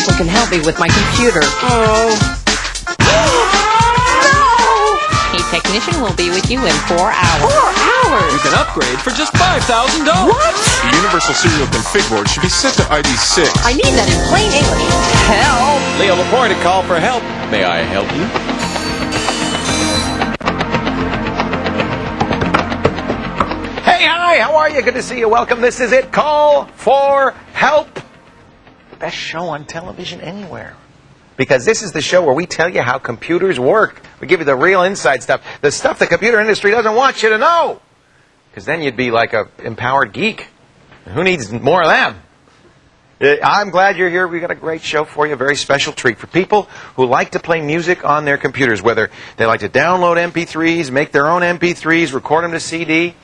people can help me with my computer. Oh. A technician will be with you in 4 hours. 4 hours? You can upgrade for just $5,000. What? The Universal Serial Config Board should be set to ID6. I need that in plain English. Help! Leo Laporte to call for help. May I help you? Hey, hi, how are you? Good to see you. Welcome. This is it. Call for help. The best show on television anywhere. Because this is the show where we tell you how computers work. We give you the real inside stuff. The stuff the computer industry doesn't want you to know. Because then you'd be like an empowered geek. Who needs more of them? I'm glad you're here. We've got a great show for you, a very special treat for people who like to play music on their computers, whether they like to download MP3s, make their own MP3s, record them to CD,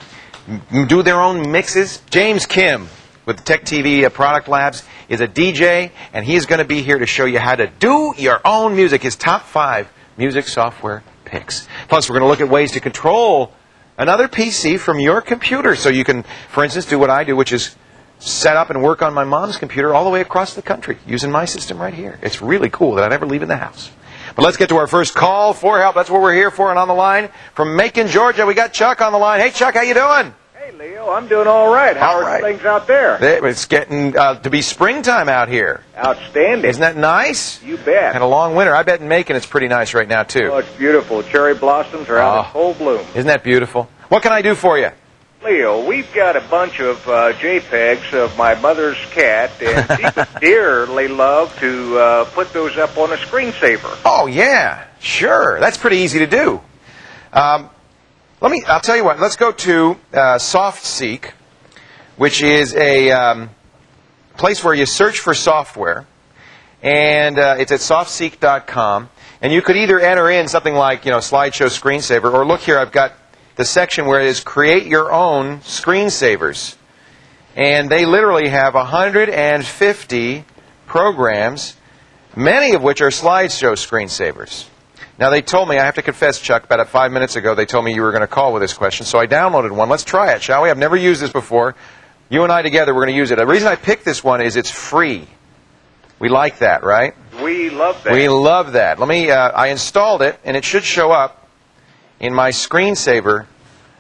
do their own mixes. James Kim with TechTV Product Labs is a DJ, and he's going to be here to show you how to do your own music, his top 5 music software picks. Plus, we're going to look at ways to control another PC from your computer so you can, for instance, do what I do, which is set up and work on my mom's computer all the way across the country using my system right here. It's really cool that I never leave in the house. But let's get to our first call for help. That's what we're here for. And on the line from Macon, Georgia, we got Chuck on the line. Hey, Chuck, how you doing? Hey, Leo, I'm doing all right. How are things out there? It's getting to be springtime out here. Outstanding. Isn't that nice? You bet. And a long winter. I bet in Macon it's pretty nice right now, too. Oh, it's beautiful. Cherry blossoms are out in full bloom. Isn't that beautiful? What can I do for you? Leo, we've got a bunch of JPEGs of my mother's cat, and she would dearly love to put those up on a screensaver. Oh, yeah. Sure. That's pretty easy to do. I'll tell you what. Let's go to SoftSeek, which is a place where you search for software, and it's at softseek.com. And you could either enter in something like, slideshow screensaver, or look here, I've got the section where it is create your own screensavers. And they literally have 150 programs, many of which are slideshow screensavers. Now, they told me, I have to confess, Chuck, about 5 minutes ago, they told me you were going to call with this question, so I downloaded one. Let's try it, shall we? I've never used this before. You and I together, we're going to use it. The reason I picked this one is it's free. We like that, right? We love that. We love that. I installed it, and it should show up in my screensaver.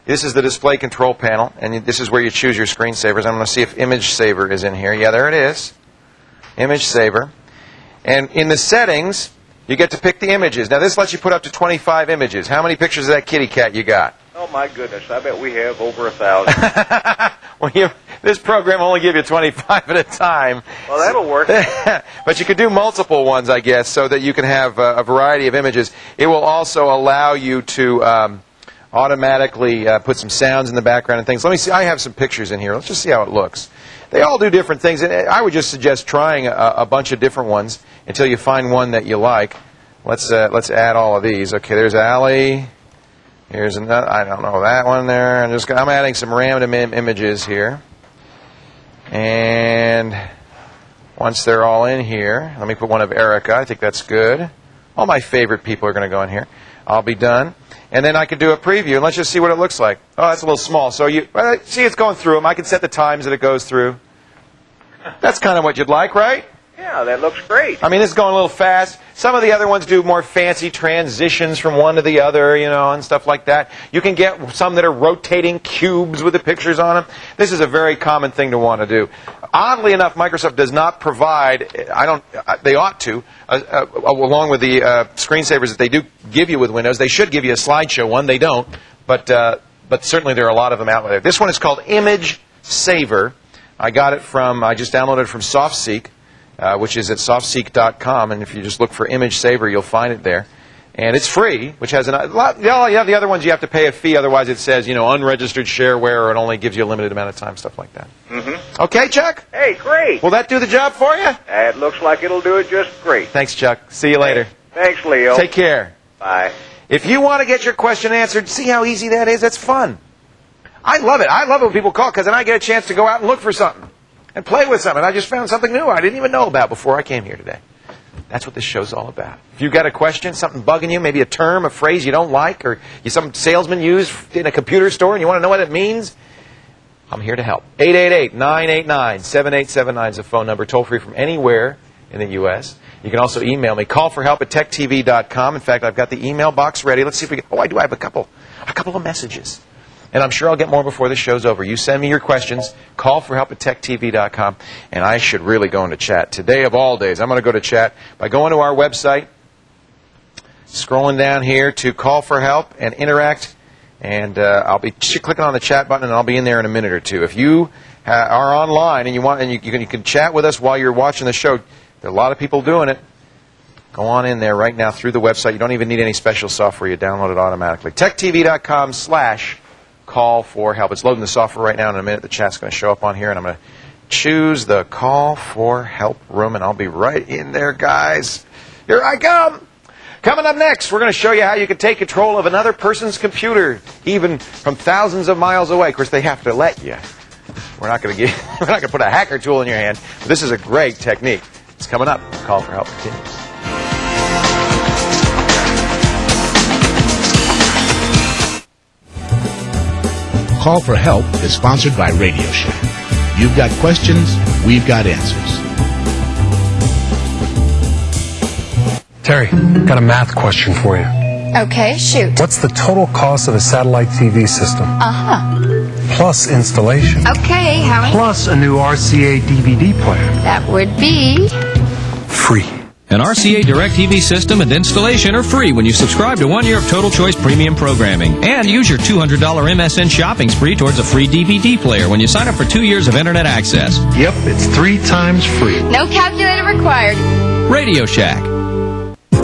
This is the display control panel, and this is where you choose your screensavers. I'm going to see if Image Saver is in here. Yeah, there it is. Image Saver. And in the settings, you get to pick the images. Now, this lets you put up to 25 images. How many pictures of that kitty cat you got? Oh, my goodness. I bet we have over 1,000. Well, this program will only give you 25 at a time. Well, that'll work. But you could do multiple ones, I guess, so that you can have a variety of images. It will also allow you to automatically put some sounds in the background and things. Let me see. I have some pictures in here. Let's just see how it looks. They all do different things. And I would just suggest trying a bunch of different ones until you find one that you like. Let's add all of these. Okay, there's Allie. Here's another. I don't know that one there. I'm adding some random images here. And once they're all in here, let me put one of Erica. I think that's good. All my favorite people are going to go in here. I'll be done. And then I could do a preview, and let's just see what it looks like. Oh, that's a little small. So see it's going through them. I can set the times that it goes through. That's kind of what you'd like, right? Yeah, that looks great. I mean, this is going a little fast. Some of the other ones do more fancy transitions from one to the other, and stuff like that. You can get some that are rotating cubes with the pictures on them. This is a very common thing to want to do. Oddly enough, Microsoft does not provide, they ought to, along with the screensavers that they do give you with Windows. They should give you a slideshow one. They don't. But certainly there are a lot of them out there. This one is called Image Saver. I just downloaded it from SoftSeek. Which is at softseek.com, and if you just look for Image Saver, you'll find it there. And it's free, which has the other ones you have to pay a fee, otherwise it says, unregistered shareware, or it only gives you a limited amount of time, stuff like that. Mm-hmm. Okay, Chuck? Hey, great. Will that do the job for you? It looks like it'll do it just great. Thanks, Chuck. See you later. Thanks, Leo. Take care. Bye. If you want to get your question answered, see how easy that is? That's fun. I love it. I love it when people call, because then I get a chance to go out and look for something. And play with something. I just found something new I didn't even know about before I came here today. That's what this show's all about. If you've got a question, something bugging you, maybe a term, a phrase you don't like, or some salesman used in a computer store and you want to know what it means, I'm here to help. 888-989-7879 is the phone number, toll free from anywhere in the U.S. You can also email me, callforhelp@techtv.com. In fact, I've got the email box ready. Let's see if we get... Oh, I do. I have a couple of messages. And I'm sure I'll get more before the show's over. You send me your questions, callforhelp@techtv.com, and I should really go into chat. Today of all days, I'm going to go to chat by going to our website, scrolling down here to Call for Help and Interact, and I'll be clicking on the chat button, and I'll be in there in a minute or two. If you are online and you can chat with us while you're watching the show, there are a lot of people doing it. Go on in there right now through the website. You don't even need any special software. You download it automatically. TechTV.com/Call for Help. It's loading the software right now. In a minute, the chat's going to show up on here, and I'm going to choose the Call for Help room, and I'll be right in there, guys. Here I come. Coming up next, we're going to show you how you can take control of another person's computer, even from thousands of miles away. Of course, they have to let you. We're not going to put a hacker tool in your hand. But this is a great technique. It's coming up. Call for Help continues. Call for Help is sponsored by Radio Shack. You've got questions, we've got answers. Terry, got a math question for you. Okay, shoot. What's the total cost of a satellite TV system? Plus installation. Okay, Howie. Plus a new RCA DVD player. That would be... Free. An RCA DirecTV system and installation are free when you subscribe to 1 year of Total Choice Premium Programming. And use your $200 MSN shopping spree towards a free DVD player when you sign up for 2 years of Internet access. Yep, it's 3 times free. No calculator required. Radio Shack.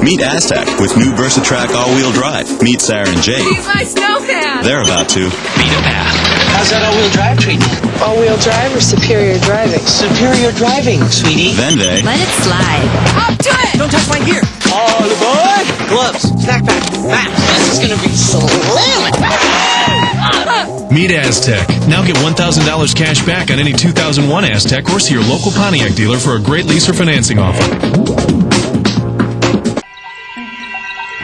Meet Aztec with new VersaTrack all-wheel drive. Meet Sarah and Jay. He's my snowman! They're about to beat a path. How's that all-wheel drive treat you? All-wheel drive or superior driving? Superior driving, sweetie. Then they Let it slide. Up to it! Don't touch my gear. All aboard! Gloves, snack pack, maps. This is gonna be slamming. Meet Aztec. Now get $1,000 cash back on any 2001 Aztec or see your local Pontiac dealer for a great lease or financing offer.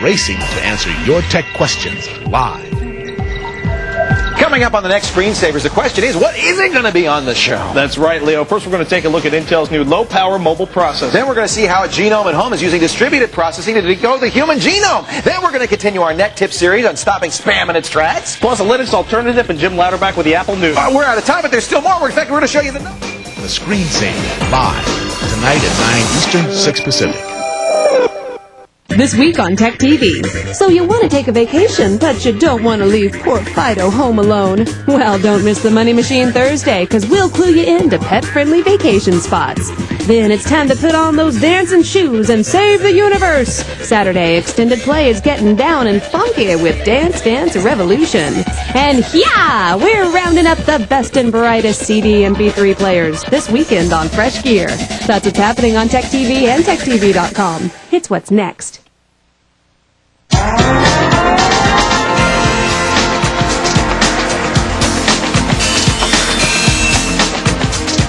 Racing to answer your tech questions live. Coming up on the next Screensavers, the question is, what isn't going to be on the show? That's right, Leo. First, we're going to take a look at Intel's new low-power mobile processor. Then we're going to see how a genome at home is using distributed processing to decode the human genome. Then we're going to continue our Net Tip series on stopping spam in its tracks. Plus, a Linux alternative and Jim Louderback with the Apple News. We're out of time, but there's still more. In fact, we're going to show you the numbers. The Screensaver, live, tonight at 9 Eastern, 6 Pacific. This week on Tech TV. So you want to take a vacation, but you don't want to leave poor Fido home alone? Well, don't miss the Money Machine Thursday, because we'll clue you into pet-friendly vacation spots. Then it's time to put on those dancing shoes and save the universe. Saturday, Extended Play is getting down and funky with Dance Dance Revolution. And yeah, we're rounding up the best and brightest CD and MP3 players this weekend on Fresh Gear. That's what's happening on Tech TV and TechTV.com. It's what's next.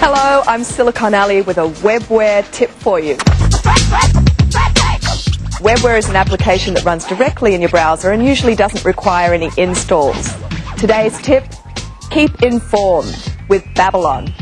Hello, I'm Silicon Alley with a webware tip for you. Webware is an application that runs directly in your browser and usually doesn't require any installs. Today's tip, keep informed with Babylon.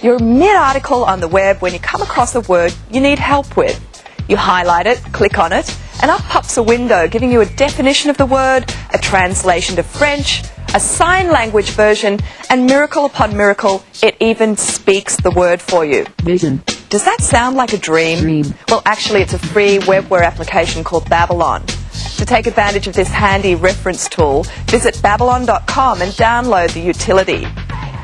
You're mid-article on the web when you come across a word you need help with. You highlight it, click on it, and up pops a window giving you a definition of the word, a translation to French, a sign language version, and miracle upon miracle, it even speaks the word for you. Vision. Does that sound like a dream? Well, actually, it's a free webware application called Babylon. To take advantage of this handy reference tool, visit babylon.com and download the utility.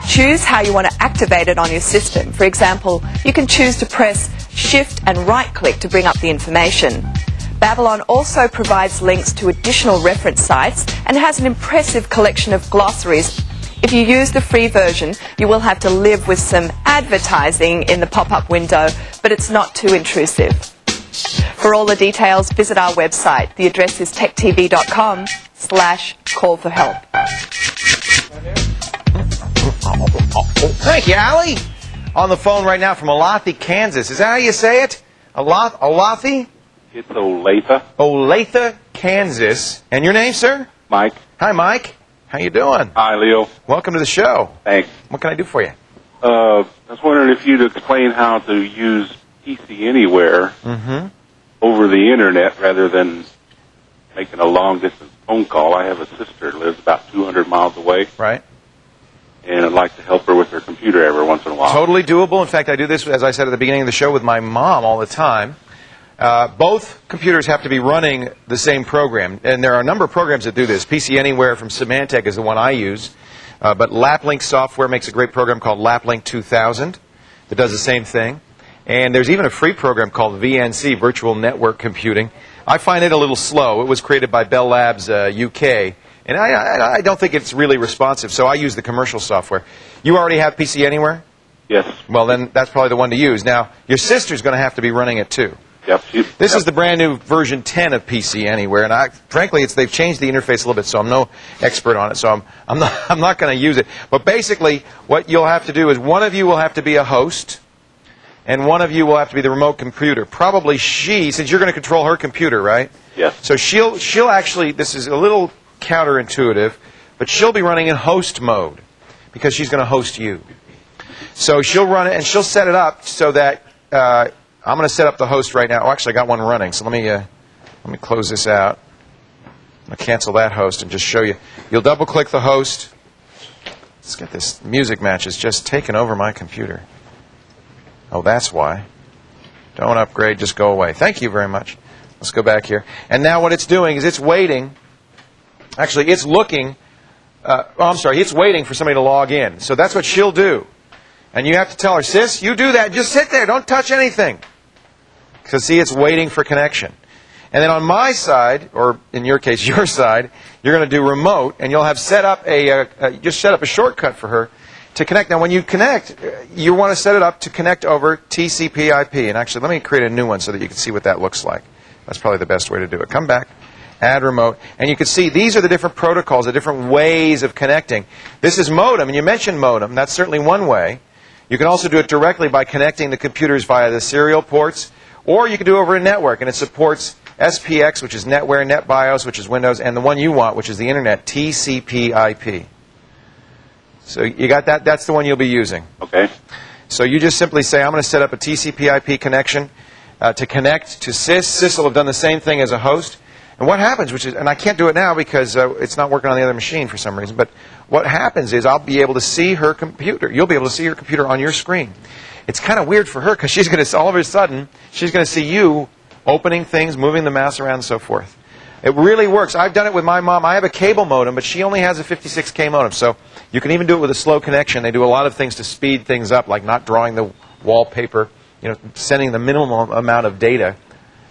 Choose how you want to activate it on your system. For example, you can choose to press Shift and right-click to bring up the information. Babylon also provides links to additional reference sites and has an impressive collection of glossaries. If you use the free version, you will have to live with some advertising in the pop-up window, but it's not too intrusive. For all the details, visit our website. The address is techtv.com/call-for-help. Thank you, Allie. On the phone right now from Olathe, Kansas. Is that how you say it? Olathe? It's Olathe. Olathe, Kansas. And your name, sir? Mike. Hi, Mike. How you doing? Hi, Leo. Welcome to the show. Thanks. What can I do for you? I was wondering if you'd explain how to use PC Anywhere over the internet rather than making a long-distance phone call. I have a sister who lives about 200 miles away. Right. And I'd like to help her with her computer every once in a while. Totally doable. In fact, I do this, as I said at the beginning of the show, with my mom all the time. Both computers have to be running the same program, and there are a number of programs that do this. PC Anywhere from Symantec is the one I use, but LapLink Software makes a great program called LapLink 2000 that does the same thing. And there's even a free program called VNC, Virtual Network Computing. I find it a little slow. It was created by Bell Labs UK. And I don't think it's really responsive, so I use the commercial software. You already have PC Anywhere? Yes. Well, then that's probably the one to use. Now, your sister's going to have to be running it too. Yep. This is the brand new version 10 of PC Anywhere, and frankly, they've changed the interface a little bit, so I'm no expert on it, so I'm not going to use it. But basically, what you'll have to do is one of you will have to be a host, and one of you will have to be the remote computer. Probably she, since you're going to control her computer, right? Yes. So she'll actually, this is a little counterintuitive, but she'll be running in host mode because she's going to host you. So she'll run it, and she'll set it up so that I'm going to set up the host right now. Oh, actually, I got one running, so let me close this out. I'm going to cancel that host and just show you. You'll double-click the host. Let's get this music match is just taken over my computer. Oh, that's why. Don't upgrade, just go away. Thank you very much. Let's go back here. And now what it's doing is it's waiting. Actually, it's looking. It's waiting for somebody to log in. So that's what she'll do. And you have to tell her, sis, you do that. Just sit there. Don't touch anything. Because, see, it's waiting for connection. And then on my side, or in your case, your side, you're going to do remote, and you'll have set up just set up a shortcut for her to connect. Now, when you connect, you want to set it up to connect over TCP/IP. And actually, let me create a new one so that you can see what that looks like. That's probably the best way to do it. Come back, add remote, and you can see these are the different protocols, the different ways of connecting. This is modem, and you mentioned modem. That's certainly one way. You can also do it directly by connecting the computers via the serial ports, or you can do it over a network, and it supports SPX, which is NetWare, NetBIOS, which is Windows, and the one you want, which is the Internet, TCP/IP. So you got that? That's the one you'll be using. Okay. So you just simply say, I'm going to set up a TCP/IP connection to connect to SIS. SIS will have done the same thing as a host. And what happens, and I can't do it now because it's not working on the other machine for some reason, but what happens is I'll be able to see her computer. You'll be able to see her computer on your screen. It's kind of weird for her because she's going to, all of a sudden, she's going to see you opening things, moving the mouse around, and so forth. It really works. I've done it with my mom. I have a cable modem, but she only has a 56K modem. So you can even do it with a slow connection. They do a lot of things to speed things up, like not drawing the wallpaper, sending the minimum amount of data.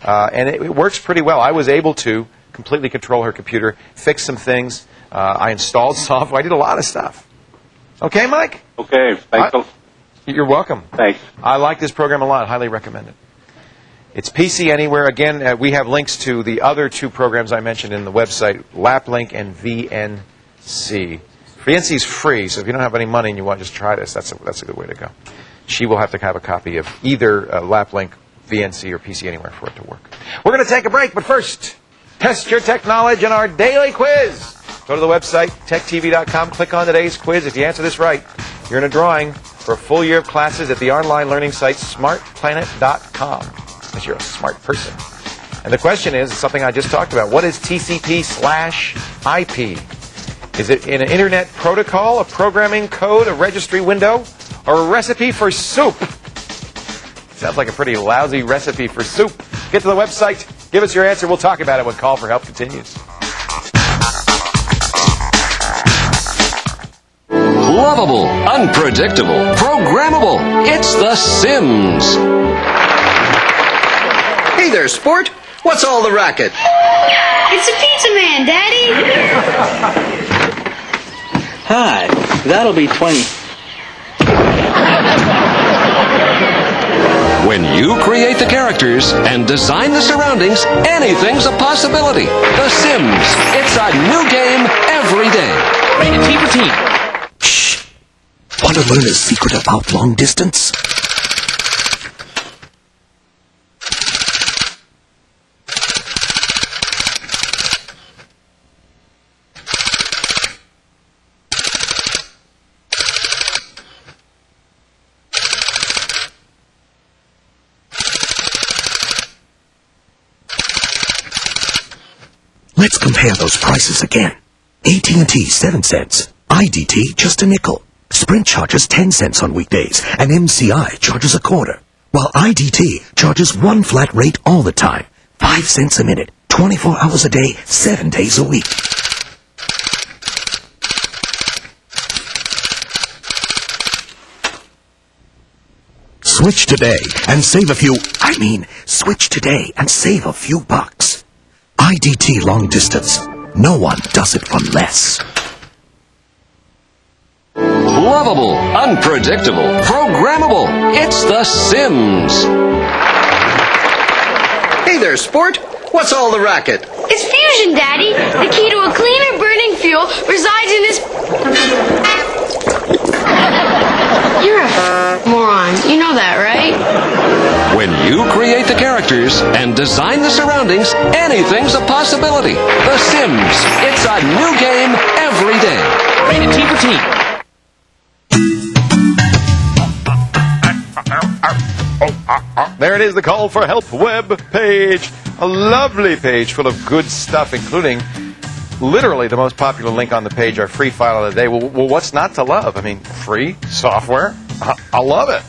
And it works pretty well. I was able to completely control her computer, fix some things. I installed software. I did a lot of stuff. Okay, Mike? Okay. Thanks. You're welcome. Thanks. I like this program a lot. Highly recommend it. It's PC Anywhere. Again, we have links to the other two programs I mentioned in the website, LapLink and VNC. VNC is free, so if you don't have any money and you want to just try this, that's a good way to go. She will have to have a copy of either LapLink, VNC, or PC Anywhere for it to work. We're going to take a break, but first, test your tech knowledge in our daily quiz. Go to the website, techtv.com, click on today's quiz. If you answer this right, you're in a drawing for a full year of classes at the online learning site, smartplanet.com. Unless you're a smart person. And the question is, something I just talked about, what is TCP/IP? Is it an internet protocol, a programming code, a registry window, or a recipe for soup? Sounds like a pretty lousy recipe for soup. Get to the website, give us your answer, we'll talk about it when Call for Help continues. Lovable, unpredictable, programmable. It's The Sims. Hey there, sport. What's all the racket? It's a pizza man, Daddy. Hi, that'll be 20. When you create the characters and design the surroundings, anything's a possibility. The Sims. It's a new game every day. Rated T for teen. Shh. Want to learn a secret about long distance? Let's compare those prices again. AT&T 7 cents, IDT just a nickel. Sprint charges 10 cents on weekdays, and MCI charges a quarter, while IDT charges one flat rate all the time, 5 cents a minute, 24 hours a day, 7 days a week. Switch today and save a few, switch today and save a few bucks. IDT long distance. No one does it for less. Lovable, unpredictable, programmable. It's The Sims. Hey there, sport. What's all the racket? It's fusion, Daddy. The key to a cleaner burning fuel resides in this... You're a moron. You know that, right? When you create the characters and design the surroundings, anything's a possibility. The Sims. It's a new game every day. Rated T for Teen. There it is, the Call for Help web page. A lovely page full of good stuff, including literally the most popular link on the page, our free file of the day. Well, what's not to love? I mean, free software. I love it.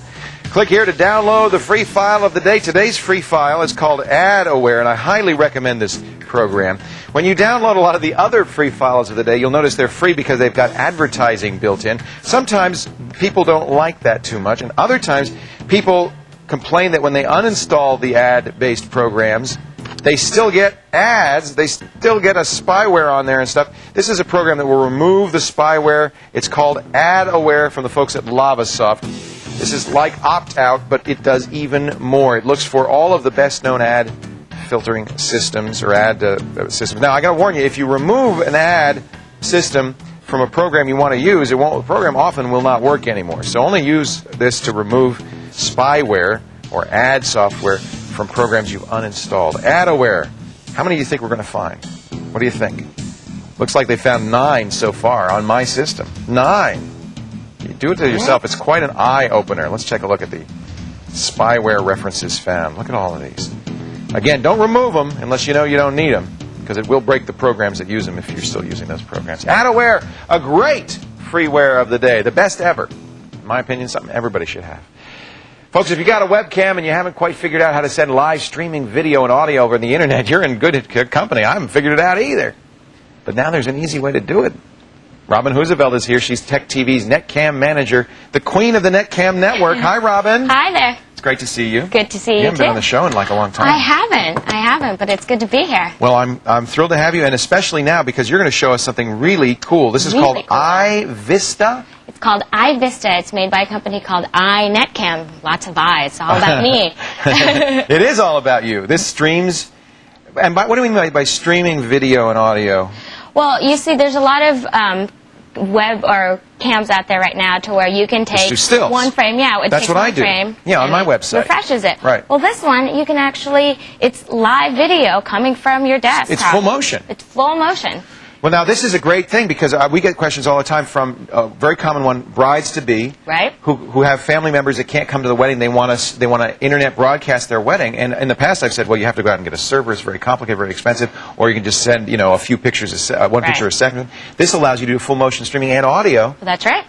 Click here to download the free file of the day. Today's free file is called Ad Aware, and I highly recommend this program. When you download a lot of the other free files of the day, you'll notice they're free because they've got advertising built in. Sometimes people don't like that too much, and other times people complain that when they uninstall the ad-based programs, they still get ads, they still get a spyware on there and stuff. This is a program that will remove the spyware. It's called Ad Aware from the folks at Lavasoft. This is like opt-out, but it does even more. It looks for all of the best-known ad filtering systems or ad systems. Now, I got to warn you, if you remove an ad system from a program you want to use, the program often will not work anymore. So only use this to remove spyware or ad software from programs you've uninstalled. AdAware. How many do you think we're going to find? What do you think? Looks like they found 9 so far on my system. 9. You do it to yourself. It's quite an eye-opener. Let's take a look at the spyware references found. Look at all of these. Again, don't remove them unless you know you don't need them, because it will break the programs that use them if you're still using those programs. AdAware, a great freeware of the day. The best ever. In my opinion, something everybody should have. Folks, if you got a webcam and you haven't quite figured out how to send live streaming video and audio over the internet, you're in good company. I haven't figured it out either. But now there's an easy way to do it. Robin Hoosevelt is here. She's TechTV's NetCam manager, the queen of the NetCam network. Hi, Robin. Hi there. It's great to see you. Good to see you, You haven't been on the show in like a long time. I haven't, but it's good to be here. Well, I'm thrilled to have you, and especially now because you're going to show us something really cool. This is called iVista. It's called iVista. It's made by a company called iNetCam. Lots of eyes. It's all about me. It is all about you. This streams, and what do we mean by streaming video and audio? Well, you see, there's a lot of web or cams out there right now to where you can take one frame. Yeah, it That's takes what one I do. frame. Yeah, on my website. Refreshes it. Right. Well, this one, you can actually, it's live video coming from your desktop. It's full motion. It's full motion. Well, now, this is a great thing because we get questions all the time from a very common one, brides-to-be, right, who have family members that can't come to the wedding. They want to internet broadcast their wedding. And in the past, I've said, well, you have to go out and get a server. It's very complicated, very expensive. Or you can just send, a few pictures, one picture a second. This allows you to do full motion streaming and audio. That's right.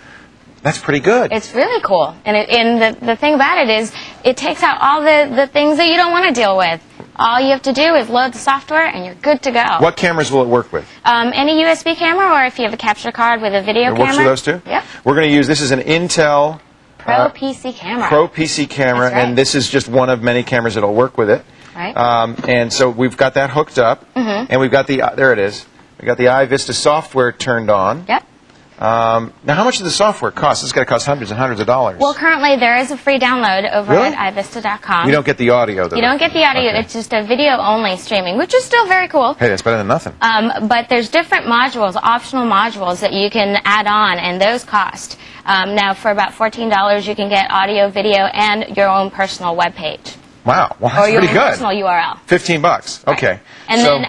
That's pretty good. It's really cool. And the thing about it is it takes out all the things that you don't want to deal with. All you have to do is load the software and you're good to go. What cameras will it work with? Any USB camera, or if you have a capture card with a video camera. It works with those too? Yep. We're going to use, this is an Intel Pro PC camera. Pro PC camera, right. and this is just one of many cameras that will work with it. Right. And so we've got that hooked up, and we've got the, there it is, we've got the iVista software turned on. Yep. Now, how much does the software cost? It's got to cost hundreds and hundreds of dollars. Well, currently there is a free download over at iVista.com. You don't get the audio, though. You don't get the audio. Okay. It's just a video-only streaming, which is still very cool. Hey, that's better than nothing. But there's different modules, optional modules that you can add on, and those cost. Now, for about $14, you can get audio, video, and your own personal web page. Wow, well, that's or your pretty good. Personal URL. $15. Okay. Right. And then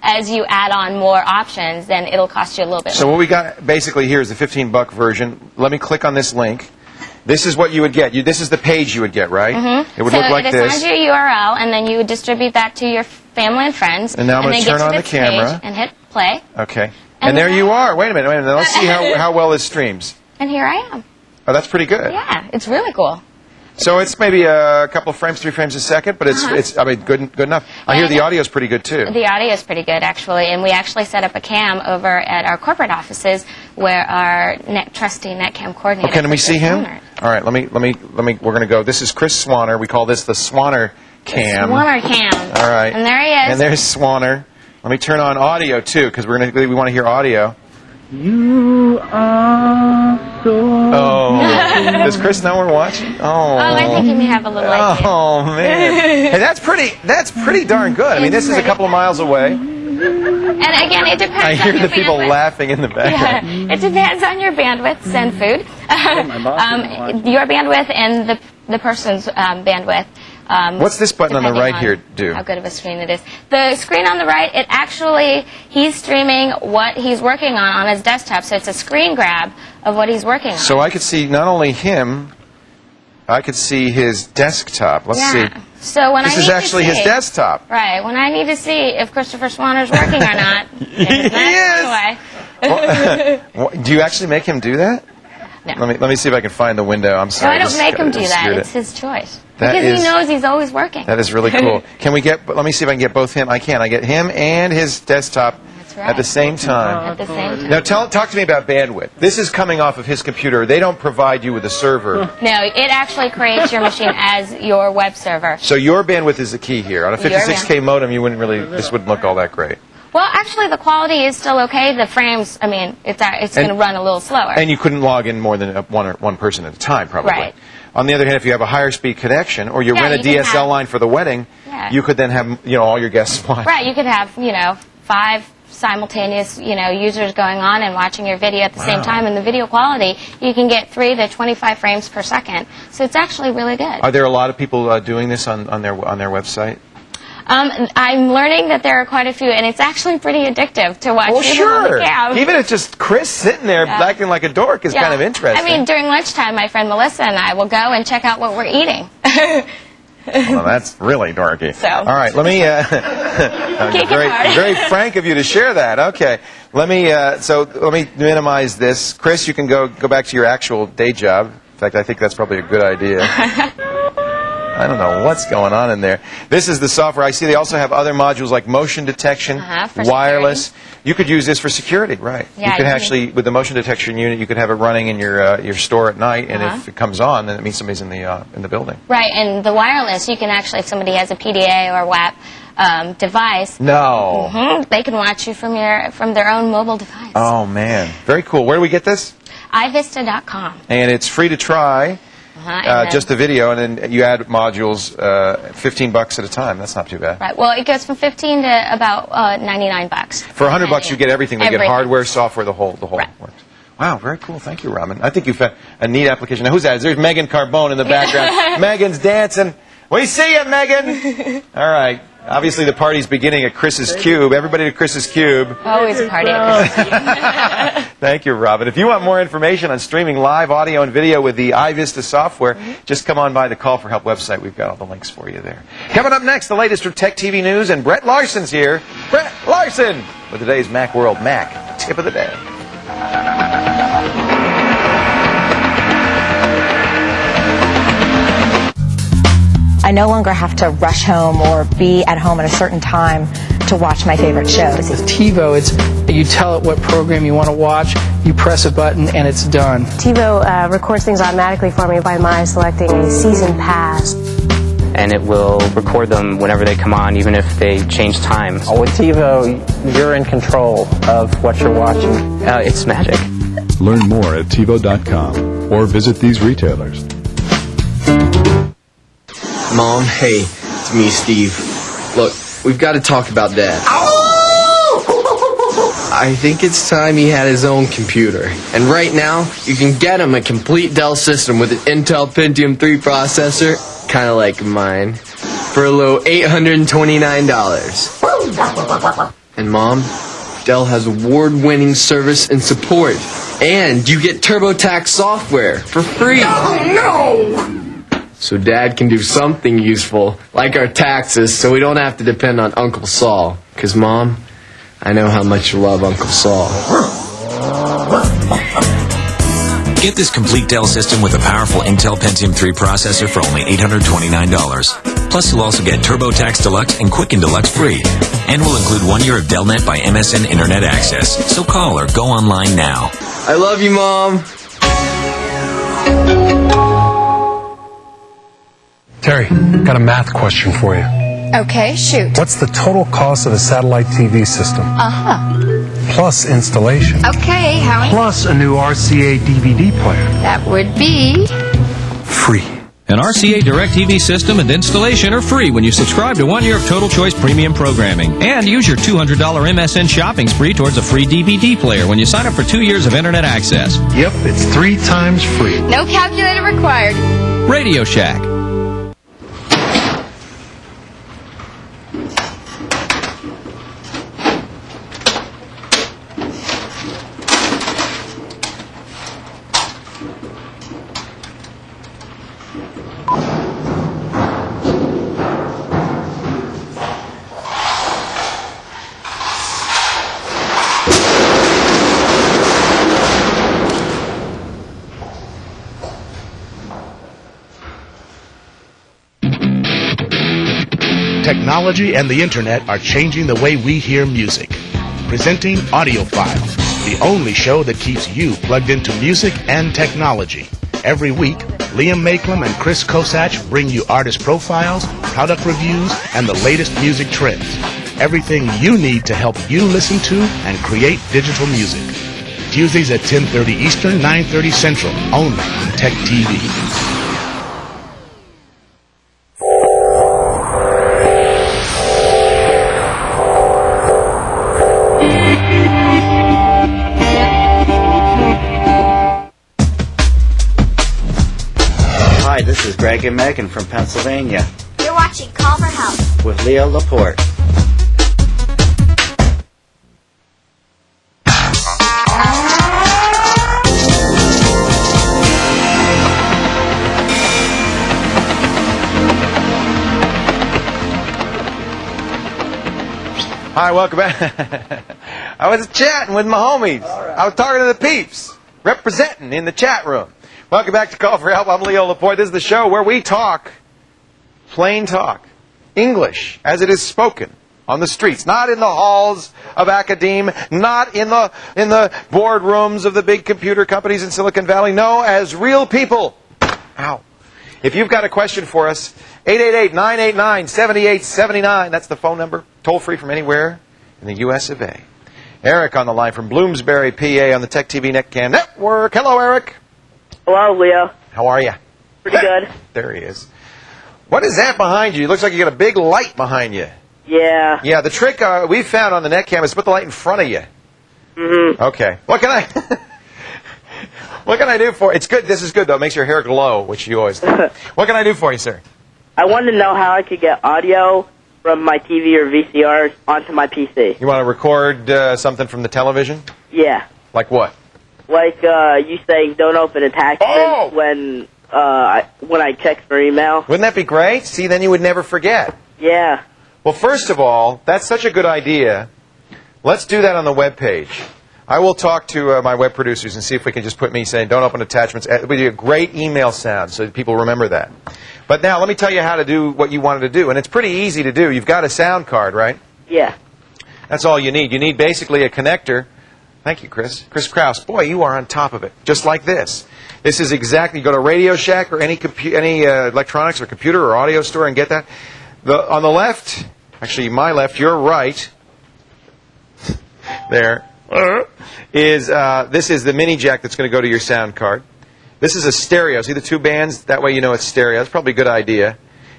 as you add on more options, then it'll cost you a little bit more. So what we got basically here is the $15 version. Let me click on this link. This is what you would get. This is the page you would get, right? Mm-hmm. It would look like this. So it assigns you a URL, and then you would distribute that to your family and friends. And now I'm going to turn on the page camera. and hit play. Okay. And there you are. Wait a minute. Let's see how well this streams. And here I am. Oh, that's pretty good. Yeah, it's really cool. So it's maybe a couple of frames, 3 frames a second, but it's I mean, good enough. I hear the audio is pretty good, too. The audio is pretty good, actually, and we actually set up a cam over at our corporate offices where our trusty NetCam coordinator... Okay, can we see him? All right, we're going to go. This is Chris Swanner. We call this the Swanner cam. Swanner cam. All right. And there he is. And there's Swanner. Let me turn on audio, too, because we want to hear audio. You are so... Oh. Does Chris know we're watching? Oh. I think he may have a little idea. Oh, man. Hey, that's pretty darn good. I mean, this is a couple of miles away. And again, it depends I hear on your the people laughing in the background. Yeah, it depends on your bandwidth, send food. Your bandwidth and the person's bandwidth. What's this button on the right here do? How good of a screen it is. The screen on the right, he's streaming what he's working on his desktop, so it's a screen grab of what he's working on. So I could see not only him, I could see his desktop. Let's see. So when this is actually his desktop. Right. When I need to see if Christopher Swanner's working or not, do you actually make him do that? No. Let me see if I can find the window. I'm sorry. No, I don't make him do that. It's his choice. Because he knows he's always working. That is really cool. Let me see if I can get both him. I can. I get him and his desktop at the same time. At the same time. Now talk to me about bandwidth. This is coming off of his computer. They don't provide you with a server. No, it actually creates your machine as your web server. So your bandwidth is the key here. On a 56K modem, this wouldn't look all that great. Well, actually, the quality is still okay. The frames, I mean, it's going to run a little slower. And you couldn't log in more than one person at a time, probably. Right. On the other hand, if you have a higher speed connection, or you rent a DSL line for the wedding, you could then have all your guests watch. Right. You could have 5 simultaneous users going on and watching your video at the same time. And the video quality, you can get 3 to 25 frames per second. So it's actually really good. Are there a lot of people doing this on their website? I'm learning that there are quite a few, and it's actually pretty addictive to watch. Well, sure. Even if it's just Chris sitting there acting like a dork is kind of interesting. I mean, during lunchtime, my friend Melissa and I will go and check out what we're eating. Well, that's really dorky. So. All right, let me... very frank of you to share that. Okay. Let me minimize this. Chris, you can go back to your actual day job. In fact, I think that's probably a good idea. I don't know what's going on in there. This is the software. I see they also have other modules like motion detection, wireless. You could use this for security, right? Yeah, you could actually, with the motion detection unit, you could have it running in your store at night, and if it comes on, then it means somebody's in the building. Right, and the wireless, you can actually, if somebody has a PDA or WAP device, they can watch you from their own mobile device. Oh man, very cool. Where do we get this? iVista.com. And it's free to try. Just the video, and then you add modules, $15 at a time. That's not too bad. Right. Well, it goes from $15 to about $99. For $100, you get everything. They get hardware, software, the whole works. Wow, very cool. Thank you, Robin. I think you've had a neat application. Now, who's that? There's Megan Carbone in the background. Megan's dancing. We see you, Megan. All right. Obviously, the party's beginning at Chris's Cube. Everybody to Chris's Cube. Always a party at Chris's Cube. Thank you, Robin. If you want more information on streaming live audio and video with the iVista software, just come on by the Call for Help website. We've got all the links for you there. Coming up next, the latest from TechTV News, and Brett Larson's here. Brett Larson with today's Macworld Mac Tip of the Day. I no longer have to rush home or be at home at a certain time to watch my favorite shows. With TiVo, you tell it what program you want to watch, you press a button, and it's done. TiVo records things automatically for me by my selecting a season pass. And it will record them whenever they come on, even if they change time. With TiVo, you're in control of what you're watching. It's magic. Learn more at TiVo.com or visit these retailers. Mom, hey, it's me, Steve. Look, we've got to talk about Dad. I think it's time he had his own computer. And right now, you can get him a complete Dell system with an Intel Pentium 3 processor, kind of like mine, for a low $829. And Mom, Dell has award-winning service and support. And you get TurboTax software for free. Oh, no! so Dad can do something useful, like our taxes, so we don't have to depend on Uncle Saul. 'Cause, Mom, I know how much you love Uncle Saul. Get this complete Dell system with a powerful Intel Pentium 3 processor for only $829. Plus, you'll also get TurboTax Deluxe and Quicken Deluxe free. And we'll include 1 year of DellNet by MSN Internet Access. So call or go online now. I love you, Mom. Terry, got a math question for you. Okay, shoot. What's the total cost of a satellite TV system? Uh-huh. Plus installation. Okay, how many? Plus a new RCA DVD player. That would be... Free. An RCA DirecTV system and installation are free when you subscribe to 1 year of Total Choice Premium Programming. And use your $200 MSN shopping spree towards a free DVD player when you sign up for 2 years of Internet access. Yep, it's 3 times free. No calculator required. Radio Shack. Technology and the internet are changing the way we hear music. Presenting Audiophile, the only show that keeps you plugged into music and technology. Every week, Liam Maklem and Chris Kosach bring you artist profiles, product reviews, and the latest music trends. Everything you need to help you listen to and create digital music. Tuesdays at 10:30 Eastern, 9:30 Central, only on TechTV. Hi, this is Greg and Megan from Pennsylvania You're watching Call for Help. with Leo Laporte. Hi, welcome back. I was chatting with my homies. I was talking to the peeps, representing in the chat room. Welcome back to Call for Help. I'm Leo Laporte. This is the show where we talk, plain talk, English as it is spoken on the streets, not in the halls of academe, not in the boardrooms of the big computer companies in Silicon Valley. No, as real people. Ow. If you've got a question for us, 888-989-7879. That's the phone number. Toll free from anywhere in the U.S. of A. Eric on the line from Bloomsbury, PA on the TechTV Netcam Network. Hello, Eric. Hello, Leo. How are you? Pretty good. There he is. What is that behind you? It looks like you got a big light behind you. Yeah. Yeah, the trick we found on the Netcam is put the light in front of you. Mm-hmm. Okay. What can I... What can I do for you? It's good. This is good, though. It makes your hair glow, which you always do. What can I do for you, sir? I wanted to know how I could get audio from my TV or VCRs onto my PC. You want to record something from the television? Yeah. Like what? Like you saying don't open attachments when I check for email. Wouldn't that be great? See, then you would never forget. Yeah. Well, first of all, that's such a good idea. Let's do that on the web page. I will talk to my web producers and see if we can just put me saying don't open attachments. It would be a great email sound so that people remember that. But now let me tell you how to do what you wanted to do. And it's pretty easy to do. You've got a sound card, right? Yeah. That's all you need. You need basically a connector. Thank you, Chris. Chris Krause. Boy, you are on top of it. Just like this. This is exactly, you go to Radio Shack or any electronics or computer or audio store and get that. On the left, actually my left, your right, there, this is the mini jack that's going to go to your sound card. This is a stereo. See the two bands? That way you know it's stereo. That's probably a good idea.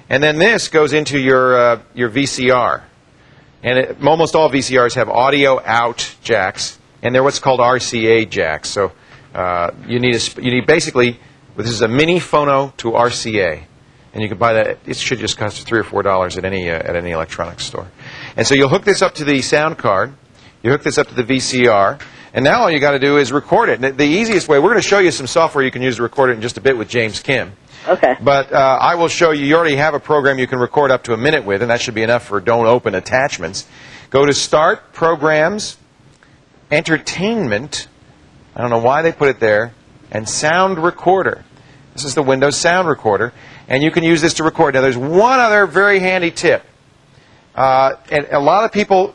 And then this goes into your VCR. And almost all VCRs have audio out jacks, and they're what's called RCA jacks. So you need basically, this is a mini phono to RCA, and you can buy that. It should just cost $3 or $4 at any electronics store. And so you'll hook this up to the sound card. You hook this up to the VCR, And now all you got to do is record it. And the easiest way, we're going to show you some software you can use to record it in just a bit with James Kim. Okay. But I will show you, you already have a program you can record up to a minute with, and that should be enough for Don't Open Attachments. Go to Start, Programs, Entertainment, I don't know why they put it there, and Sound Recorder. This is the Windows Sound Recorder, and you can use this to record. Now there's one other very handy tip. And a lot of people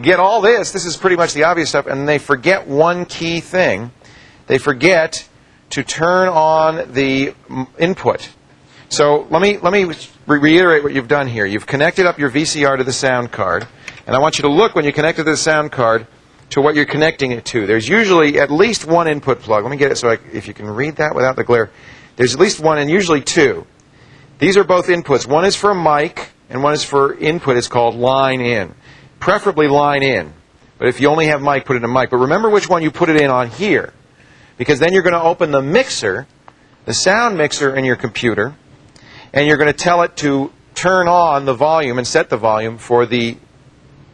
get all this. This is pretty much the obvious stuff, and they forget one key thing. They forget to turn on the input. So let me reiterate what you've done here. You've connected up your VCR to the sound card, and I want you to look when you connect it to the sound card to what you're connecting it to. There's usually at least one input plug. Let me get it so if you can read that without the glare. There's at least one and usually two. These are both inputs. One is for mic and one is for input. It's called line in. Preferably line in. But if you only have mic, put it in mic. But remember which one you put it in on here. Because then you're going to open the mixer, the sound mixer in your computer, and you're going to tell it to turn on the volume and set the volume for the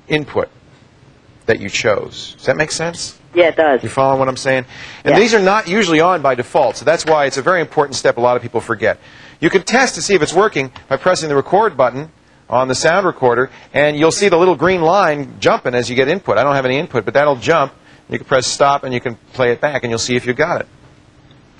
input that you chose. Does that make sense? Yeah, it does. You following what I'm saying? And yeah. These are not usually on by default, so that's why it's a very important step a lot of people forget. You can test to see if it's working by pressing the record button on the sound recorder, and you'll see the little green line jumping as you get input. I don't have any input, but that'll jump. You can press stop, and you can play it back, and you'll see if you got it.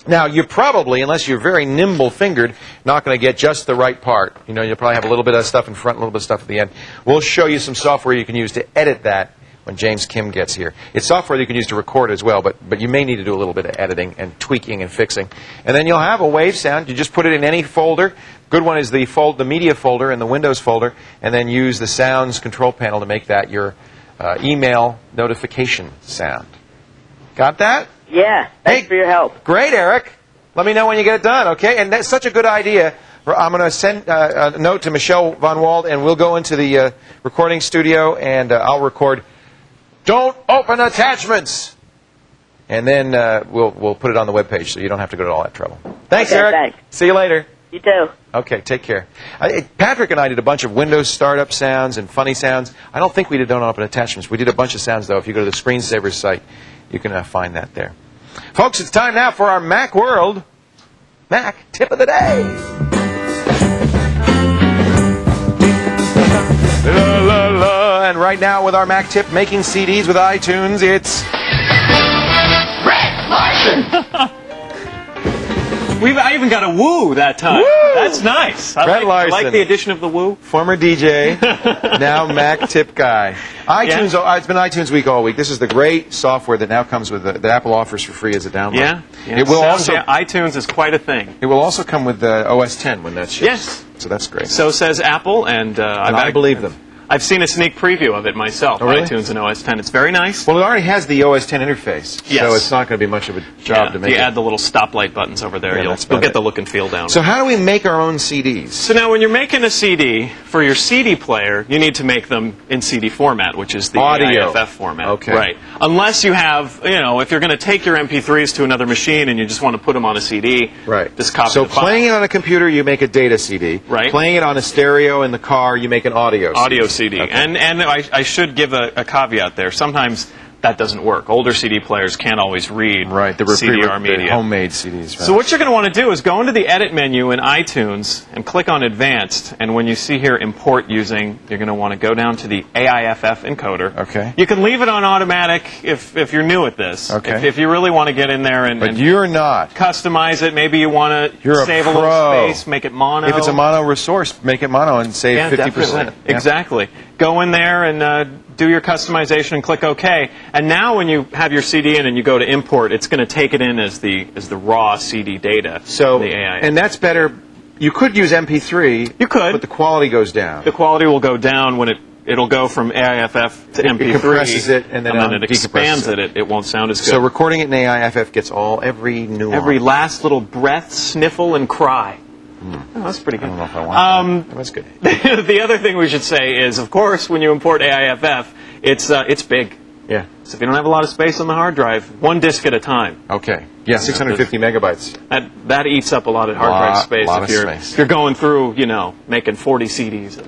Now, you're probably, unless you're very nimble-fingered, not going to get just the right part. You know, you'll probably have a little bit of stuff in front, a little bit of stuff at the end. We'll show you some software you can use to edit that when James Kim gets here. It's software you can use to record as well, but you may need to do a little bit of editing and tweaking and fixing. And then you'll have a wave sound. You just put it in any folder. Good one is the media folder in the Windows folder, and then use the sounds control panel to make that your email notification sound. Got that? Yeah. Thanks for your help. Great, Eric. Let me know when you get it done, okay? And that's such a good idea. I'm going to send a note to Michelle Von Wald, and we'll go into the recording studio, and I'll record Don't Open Attachments. And then we'll put it on the webpage so you don't have to go to all that trouble. Thanks, okay, Eric. Thanks. See you later. You too. Okay, take care. Patrick and I did a bunch of Windows startup sounds and funny sounds. I don't think we did Don't Open Attachments. We did a bunch of sounds, though. If you go to the Screensavers site, you can find that there. Folks, it's time now for our Mac World Mac Tip of the Day. La, la, la. And right now with our Mac Tip, making CDs with iTunes, it's Red Larson. I even got a woo that time. Woo! That's nice. I like the addition of the woo. Former DJ, now Mac Tip guy. iTunes. Yeah. It's been iTunes Week all week. This is the great software that now comes with that Apple offers for free as a download. Yeah. It will also. iTunes is quite a thing. It will also come with OS 10 when that ships. Yes. So that's great. So says Apple, and I believe them. I've seen a sneak preview of it myself, oh, really? iTunes and OS 10. It's very nice. Well, it already has the OS 10 interface, yes. So it's not going to be much of a job to make you add the little stoplight buttons over there, you'll get the look and feel down. So how do we make our own CDs? So now when you're making a CD, for your CD player, you need to make them in CD format, which is the AIFF format. Okay. Right. Unless you have, if you're going to take your MP3s to another machine and you just want to put them on a CD, right. Just copy so the file. Playing it on a computer, you make a data CD. Right. Playing it on a stereo in the car, you make an audio CD. Audio CD. Okay. And I should give a caveat there. Sometimes that doesn't work. Older CD players can't always read the CDR media. Homemade CDs. Right. So what you're going to want to do is go into the Edit menu in iTunes and click on Advanced. And when you see here Import Using, you're going to want to go down to the AIFF encoder. Okay. You can leave it on automatic if you're new at this. Okay. If you really want to get in there and you're not. Customize it. Maybe you want to save a little space, make it mono. If it's a mono resource, make it mono and save 50%. Definitely. Yeah. Exactly. Go in there and do your customization and click OK. And now when you have your CD in and you go to import, it's going to take it in as the raw CD data. So, the AI. And that's better. You could use MP3. You could. But the quality goes down. The quality will go down when it'll go from AIFF to MP3. It compresses it and then it expands it. It won't sound as good. So recording it in AIFF gets every nuance. Every last little breath, sniffle, and cry. Oh, that's pretty good. I don't know if I want that. That's good. The other thing we should say is, of course, when you import AIFF, it's big. Yeah. So if you don't have a lot of space on the hard drive, one disk at a time. Okay. Yeah, 650 megabytes. That eats up a lot of hard drive space if you're going through, making 40 CDs at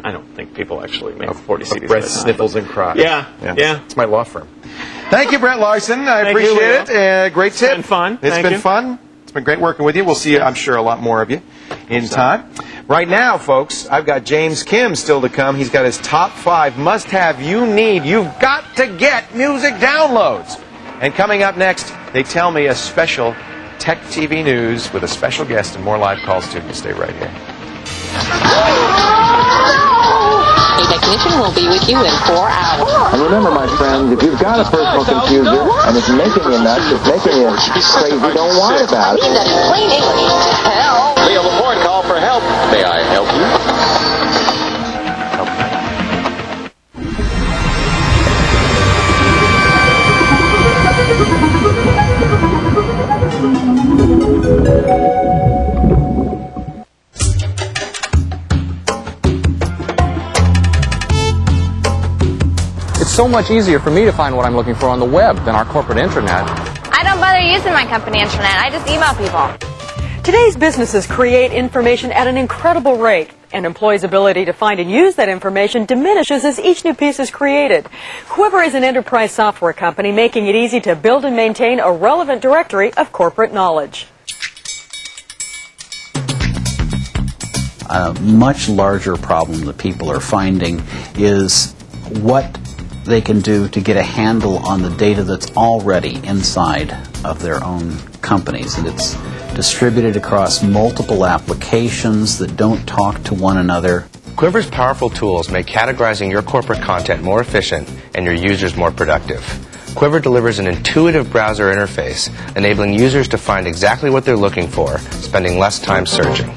I don't think people actually make 40 CDs. Brett Sniffles and Cries. Yeah. It's my law firm. Thank you, Brett Larson. I appreciate it. Great tip. It's been fun. It's been fun. It's been great working with you. We'll see, I'm sure, a lot more of you in time. Right now, folks, I've got James Kim still to come. He's got his top 5 must-have you've got to get music downloads. And coming up next, they tell me a special Tech TV news with a special guest and more live calls too. You stay right here. A technician will be with you in 4 hours. And remember, my friends, if you've got a personal computer and it's making you nuts, it's making you crazy, don't worry about it. That is plain English. Help! Leo Laporte, call for help. May I help you? It's so much easier for me to find what I'm looking for on the web than our corporate intranet. I don't bother using my company intranet. I just email people. Today's businesses create information at an incredible rate, and employees' ability to find and use that information diminishes as each new piece is created. Quiver is an enterprise software company making it easy to build and maintain a relevant directory of corporate knowledge. A much larger problem that people are finding is what they can do to get a handle on the data that's already inside of their own companies. And it's distributed across multiple applications that don't talk to one another. Quiver's powerful tools make categorizing your corporate content more efficient and your users more productive. Quiver delivers an intuitive browser interface, enabling users to find exactly what they're looking for, spending less time searching.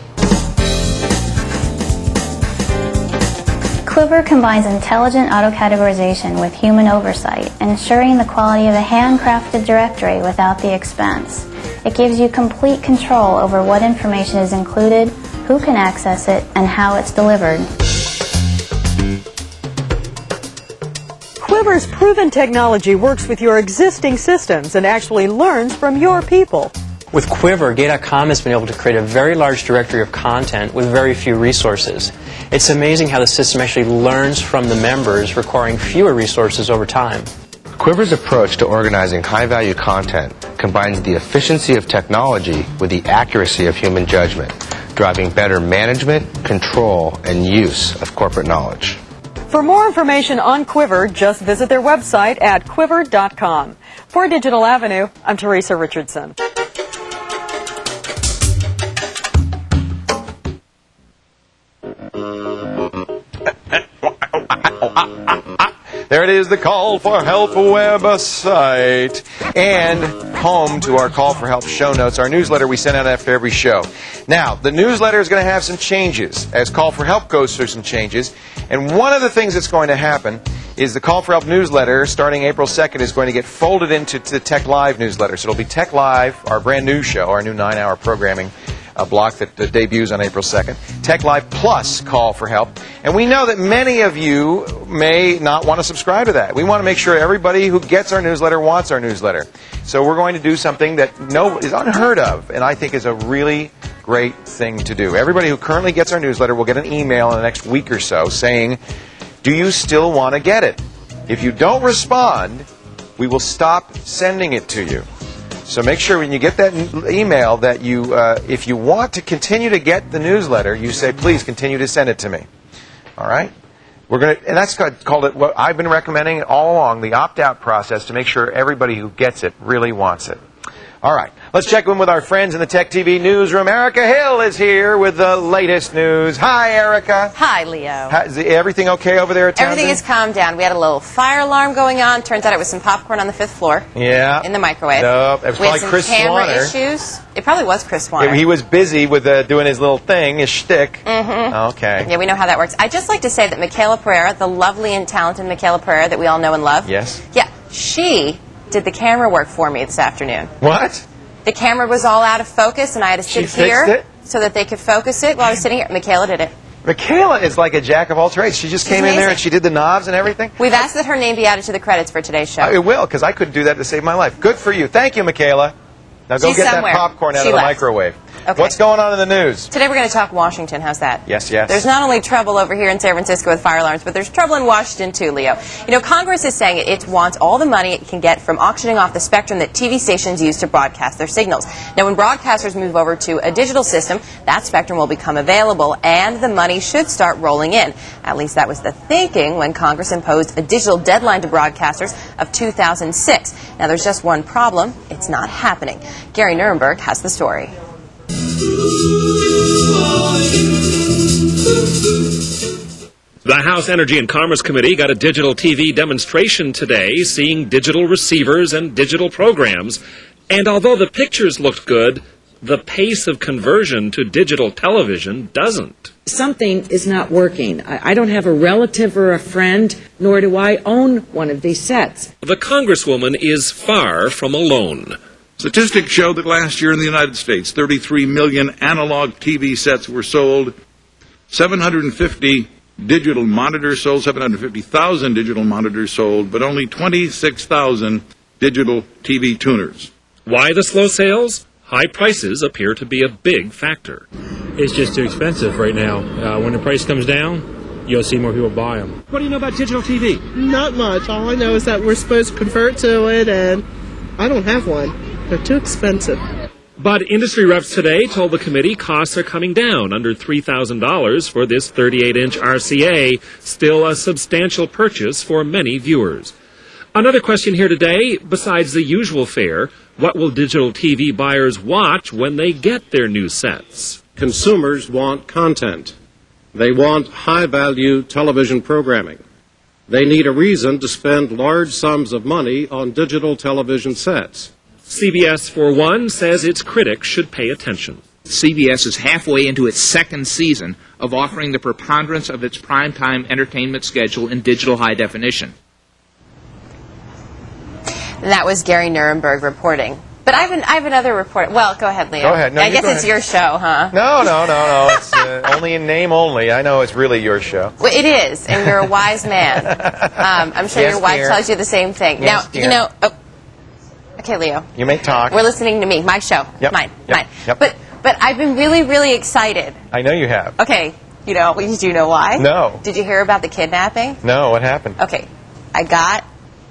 Quiver combines intelligent auto-categorization with human oversight, ensuring the quality of a handcrafted directory without the expense. It gives you complete control over what information is included, who can access it, and how it's delivered. Quiver's proven technology works with your existing systems and actually learns from your people. With Quiver, Gay.com has been able to create a very large directory of content with very few resources. It's amazing how the system actually learns from the members, requiring fewer resources over time. Quiver's approach to organizing high-value content combines the efficiency of technology with the accuracy of human judgment, driving better management, control, and use of corporate knowledge. For more information on Quiver, just visit their website at quiver.com. For Digital Avenue, I'm Teresa Richardson. There it is, the Call for Help website. And home to our Call for Help show notes, our newsletter we send out after every show. Now, the newsletter is going to have some changes as Call for Help goes through some changes. And one of the things that's going to happen is the Call for Help newsletter, starting April 2nd, is going to get folded into the Tech Live newsletter. So it'll be Tech Live, our brand new show, our new 9-hour programming block that debuts on April 2nd. Tech Live plus Call for Help. And we know that many of you may not want to subscribe to that. We want to make sure everybody who gets our newsletter wants our newsletter. So we're going to do something that is unheard of, and I think is a really great thing to do. Everybody who currently gets our newsletter will get an email in the next week or so saying, do you still want to get it? If you don't respond, we will stop sending it to you. So make sure when you get that email that you, if you want to continue to get the newsletter, you say, please continue to send it to me. All right? And that's called it, what I've been recommending all along, the opt-out process to make sure everybody who gets it really wants it. All right. Let's check in with our friends in the Tech TV newsroom. Erica Hill is here with the latest news. Hi, Erica. Hi, Leo. Is everything okay over there at Townsend? Everything has calmed down. We had a little fire alarm going on. Turns out it was some popcorn on the 5th floor. Yeah. In the microwave. Nope. It was we had probably some Chris camera Swanner. issues. It probably was Chris Swanner. He was busy with doing his little thing, his shtick. Mm-hmm. Okay. Yeah, we know how that works. I'd just like to say that Michaela Pereira, the lovely and talented Michaela Pereira that we all know and love. Yes. Yeah, she did the camera work for me this afternoon. What? The camera was all out of focus, and I had to sit here so that they could focus it while I was sitting here. Michaela did it. Michaela is like a jack of all trades. She just came in there and she did the knobs and everything. We've asked that her name be added to the credits for today's show. It will, because I couldn't do that to save my life. Good for you. Thank you, Michaela. Now go She's get somewhere. that popcorn out She of the left. microwave. Okay. What's going on in the news? Today we're going to talk Washington. How's that? Yes, yes. There's not only trouble over here in San Francisco with fire alarms, but there's trouble in Washington too, Leo. You know, Congress is saying it wants all the money it can get from auctioning off the spectrum that TV stations use to broadcast their signals. Now, when broadcasters move over to a digital system, that spectrum will become available, and the money should start rolling in. At least that was the thinking when Congress imposed a digital deadline to broadcasters of 2006. Now, there's just one problem. It's not happening. Gary Nuremberg has the story. The House Energy and Commerce Committee got a digital TV demonstration today, seeing digital receivers and digital programs. And although the pictures looked good, the pace of conversion to digital television doesn't. Something is not working. I don't have a relative or a friend, nor do I own one of these sets. The Congresswoman is far from alone. Statistics show that last year in the United States, 33 million analog TV sets were sold, 750 digital monitors sold, 750,000 digital monitors sold, but only 26,000 digital TV tuners. Why the slow sales? High prices appear to be a big factor. It's just too expensive right now. When the price comes down, you'll see more people buy them. What do you know about digital TV? Not much. All I know is that we're supposed to convert to it, and I don't have one. They're too expensive. But industry reps today told the committee costs are coming down under $3,000 for this 38-inch RCA, still a substantial purchase for many viewers. Another question here today, besides the usual fare, what will digital TV buyers watch when they get their new sets? Consumers want content. They want high-value television programming. They need a reason to spend large sums of money on digital television sets. CBS, for one, says its critics should pay attention. CBS is halfway into its second season of offering the preponderance of its primetime entertainment schedule in digital high definition. And that was Gary Nuremberg reporting. But I have another report. Well, go ahead, Leo. Go ahead. No, I guess go it's ahead. your show, huh? No. It's only in name only. I know it's really your show. Well, it is, and you're a wise man. I'm sure Yes, your wife dear. tells you the same thing. Yes, now, dear. you know. Oh, okay, Leo. You may talk. We're listening to me. My show. Yep. Mine. Yep. But I've been really, really excited. I know you have. Okay. You know, do you know why? No. Did you hear about the kidnapping? No, what happened? Okay. I got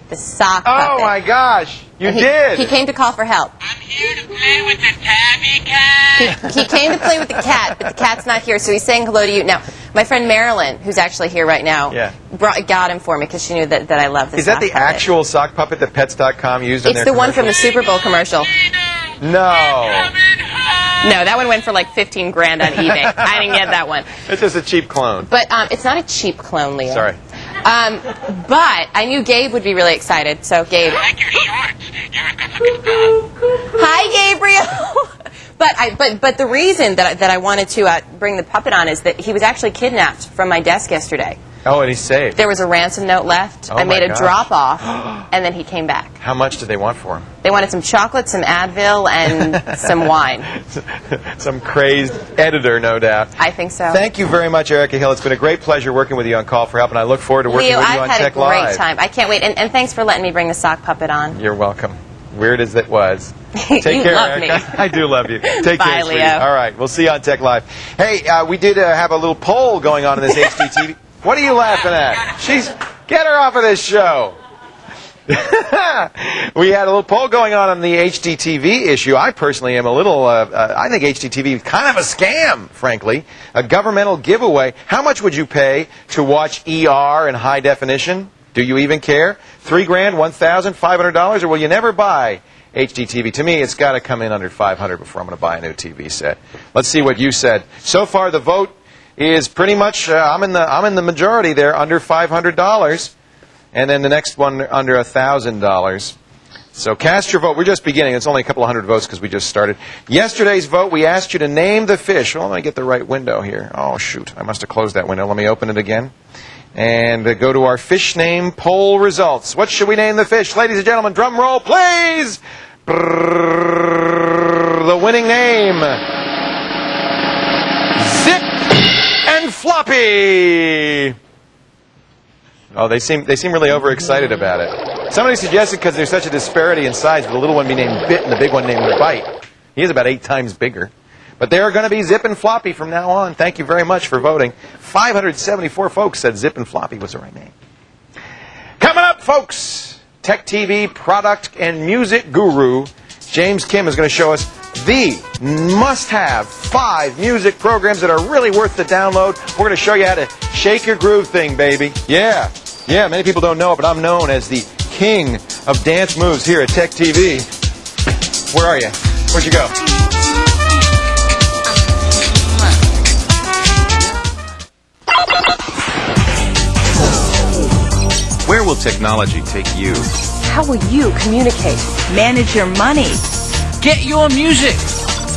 the sock puppet. Oh, my gosh. You And did. He came to call for help. I'm here to play with the tabby cat. He came to play with the cat, but the cat's not here, so he's saying hello to you. Now, my friend Marilyn, who's actually here right now, got him for me because she knew that I love this. Is that the actual sock puppet that Pets.com used in It's their the one from the commercial? Super Bowl commercial. No. No, that one went for like 15 grand on eBay. I didn't get that one. It's just a cheap clone. But it's not a cheap clone, Leo. Sorry. But I knew Gabe would be really excited, so Gabe. I like your shorts. You're a good-looking dog. Hi, Gabriel. But the reason that I wanted to bring the puppet on is that he was actually kidnapped from my desk yesterday. Oh, and he's saved. There was a ransom note left. Oh, I made my a gosh. drop-off, and then he came back. How much did they want for him? They wanted some chocolate, some Advil, and some wine. Some crazed editor, no doubt. I think so. Thank you very much, Erica Hill. It's been a great pleasure working with you on Call for Help, and I look forward to working Leo, with you I've on had Tech a great Live. time. I can't wait. And thanks for letting me bring the sock puppet on. You're welcome. Weird as it was. Take You care, love Erica. me. I do love you. Take Bye, care, sweetie. Leo. All right, we'll see you on Tech Live. Hey, we did have a little poll going on in this HDTV. What are you laughing at? Get her off of this show. We had a little poll going on the HDTV issue. I personally am a little, I think HDTV is kind of a scam, frankly. A governmental giveaway. How much would you pay to watch ER in high definition? Do you even care? $3 grand, $1,000, $500, or will you never buy HDTV? To me, it's got to come in under $500 before I'm going to buy a new TV set. Let's see what you said. So far, the vote is pretty much, I'm in the majority there, under $500. And then the next one under $1,000. So cast your vote. We're just beginning. It's only a couple of hundred votes because we just started. Yesterday's vote, we asked you to name the fish. Well, let me get the right window here. Oh, shoot. I must have closed that window. Let me open it again. And go to our fish name poll results. What should we name the fish? Ladies and gentlemen, drum roll, please. Brrr, the winning name. Zip and Floppy. Oh, they seem really overexcited about it. Somebody suggested because there's such a disparity in size, the little one be named Bit and the big one named Bite. He is about 8 times bigger. But they're going to be zip and floppy from now on. Thank you very much for voting. 574 folks said zip and floppy was the right name. Coming up, folks, TechTV product and music guru James Kim is going to show us the must-have 5 music programs that are really worth the download. We're going to show you how to shake your groove thing, baby. Yeah, many people don't know it, but I'm known as the king of dance moves here at TechTV. Where are you? Where'd you go? Where will technology take you? How will you communicate? Manage your money. Get your music.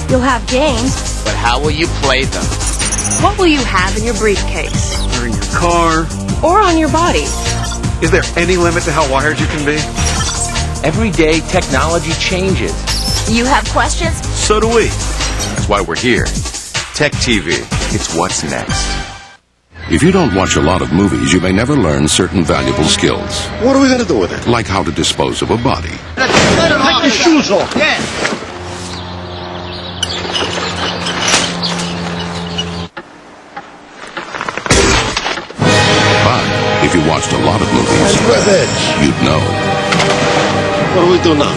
You'll have games. But how will you play them? What will you have in your briefcase? Or in your car? Or on your body? Is there any limit to how wired you can be? Every day, technology changes. You have questions? So do we. That's why we're here. TechTV. It's what's next. If you don't watch a lot of movies, you may never learn certain valuable skills. What are we going to do with it? Like how to dispose of a body. Take your shoes off. Yeah. But if you watched a lot of movies, you'd know. What do we do now?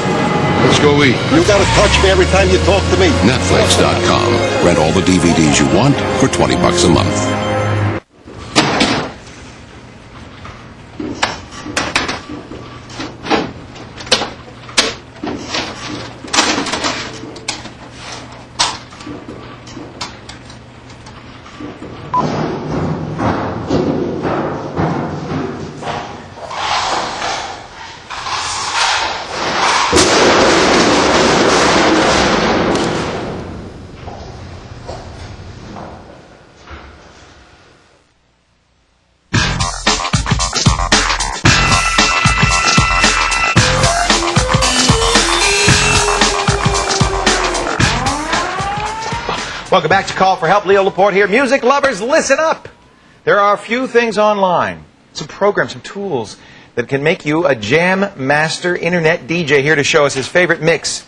Let's go eat. You got to touch me every time you talk to me. Netflix.com. Rent all the DVDs you want for $20 a month. Welcome back to Call for Help. Leo Laporte here. Music lovers, listen up. There are a few things online, some programs, some tools that can make you a jam master internet DJ. Here to show us his favorite mix,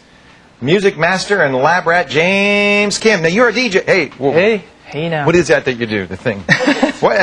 music master and lab rat James Kim. Now you're a DJ. Hey now. What is that you do? The thing. What,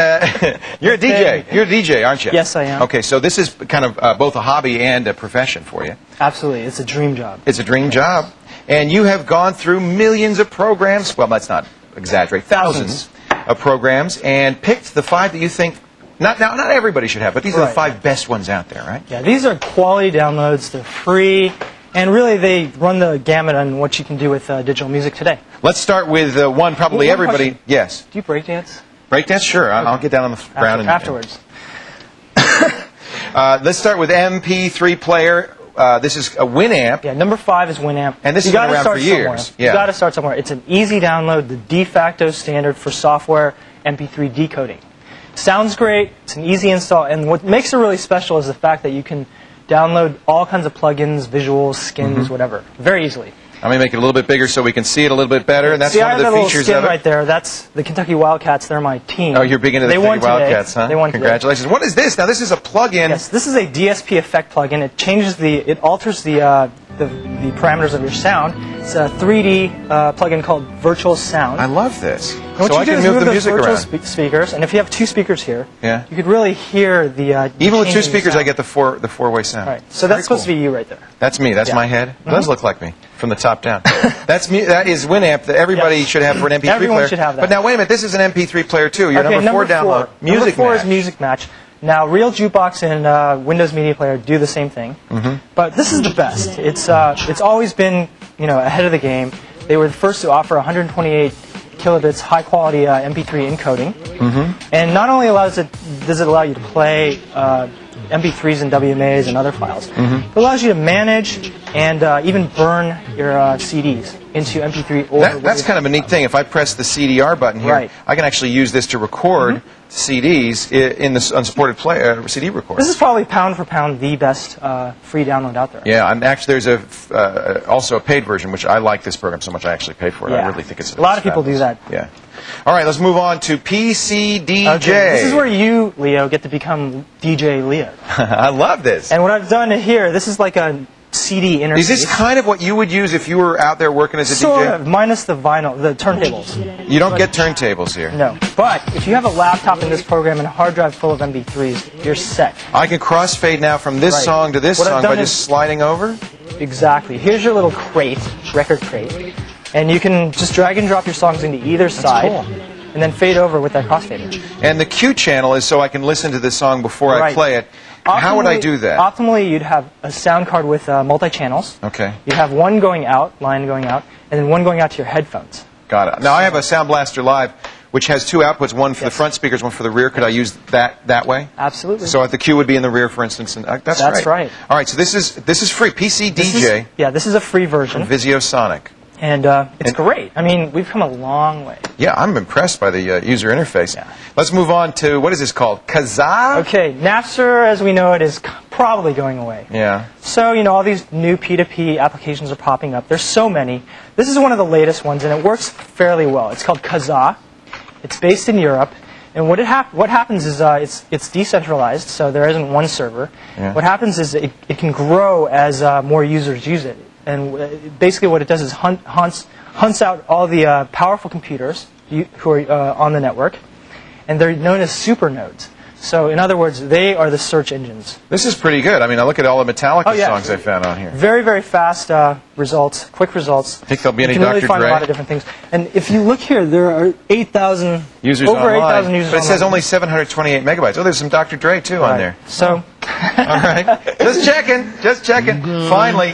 you're a DJ. You're a DJ, aren't you? Yes, I am. Okay, so this is kind of both a hobby and a profession for you. Absolutely, it's a dream job. It's a dream job. And you have gone through millions of programs, well, let's not exaggerate, thousands of programs, and picked the 5 that you think, not everybody should have, but these are the 5 best ones out there, right? Yeah, these are quality downloads, they're free, and really they run the gamut on what you can do with digital music today. Let's start with one probably everybody, question. yes. Do you breakdance? Breakdance, sure, I'll get down on the ground. Afterwards. Let's start with MP3 player. This is a Winamp. Yeah, number 5 is Winamp. And this has been around for years. Yeah. You got to start somewhere. It's an easy download, the de facto standard for software MP3 decoding. Sounds great. It's an easy install. And what makes it really special is the fact that you can download all kinds of plugins, visuals, skins, whatever, very easily. I'm going to make it a little bit bigger so we can see it a little bit better, and that's one of the features of it. Right there. That's the Kentucky Wildcats. They're my team. Oh, you're big into the Kentucky Wildcats, huh? They won Congratulations. Today. What is this? Now, this is a plug-in. Yes, this is a DSP effect plugin. It changes it alters the parameters of your sound. It's a 3D plugin called Virtual Sound. I love this. So I can move the music around. Speakers, and if you have 2 speakers here, you could really hear the. Even with 2 speakers, I get the four-way sound. All right. So that's supposed to be you right there. That's me. That's my head. It does look like me from the top down. That's me. That is Winamp that everybody should have for an MP3 player. Everyone should have that. But now wait a minute. This is an MP3 player too. Your number 4 download. Number 4 is Music Match. Now, Real Jukebox and Windows Media Player do the same thing, but this is the best. It's always been ahead of the game. They were the first to offer 128 kilobits high quality MP3 encoding, and not only does it allow you to play MP3s and WMAs and other files, it allows you to manage and even burn your CDs into MP3. Or that's kind of a neat thing. If I press the CDR button here, I can actually use this to record CDs in the unsupported CD recorder. This is probably pound for pound the best free download out there. Yeah, and actually there's also a paid version, which I like this program so much I actually pay for it. I really think it's a lot of people do that. Yeah. All right, let's move on to PCDJ. Okay, this is where you, Leo, get to become DJ Leo. I love this. And what I've done here, this is like a CD interface. Is this kind of what you would use if you were out there working as a sort DJ? of, minus the vinyl, the turntables. You don't get turntables here. No, but if you have a laptop in this program and a hard drive full of MP3s, you're set. I can crossfade now from this song to this song by just sliding over? Exactly. Here's your little crate, record crate, and you can just drag and drop your songs into either side. Cool. And then fade over with that crossfader. And the Q channel is so I can listen to the song before I play it. How would I do that? Optimally, you'd have a sound card with multi-channels. Okay. You'd have one going out, line going out, and then one going out to your headphones. Got it. Now, I have a Sound Blaster Live, which has two outputs, one for the front speakers, one for the rear. Could I use that way? Absolutely. So the Q would be in the rear, for instance. And that's right. All right, so this is free. PC DJ. This is a free version. From VCRs. And it's great. I mean, we've come a long way. Yeah, I'm impressed by the user interface. Yeah. Let's move on to, what is this called? Kazaa? Okay, Napster, as we know it, is probably going away. Yeah. So, all these new P2P applications are popping up. There's so many. This is one of the latest ones, and it works fairly well. It's called Kazaa. It's based in Europe. And what happens is it's decentralized, so there isn't one server. Yeah. What happens is it can grow as more users use it. And basically what it does is hunts out all the powerful computers who are on the network, and they're known as supernodes. So in other words, they are the search engines. This is pretty good. I mean, I look at all the Metallica songs I found on here. Very, very fast results, quick results. Think there'll be any You can Dr. really find Dre? a lot of different things. And if you look here, there are 8,000 users over online. 8,000 users But it says online. only 728 megabytes. Oh, there's some Dr. Dre too on there. So, all right, just checking. Finally,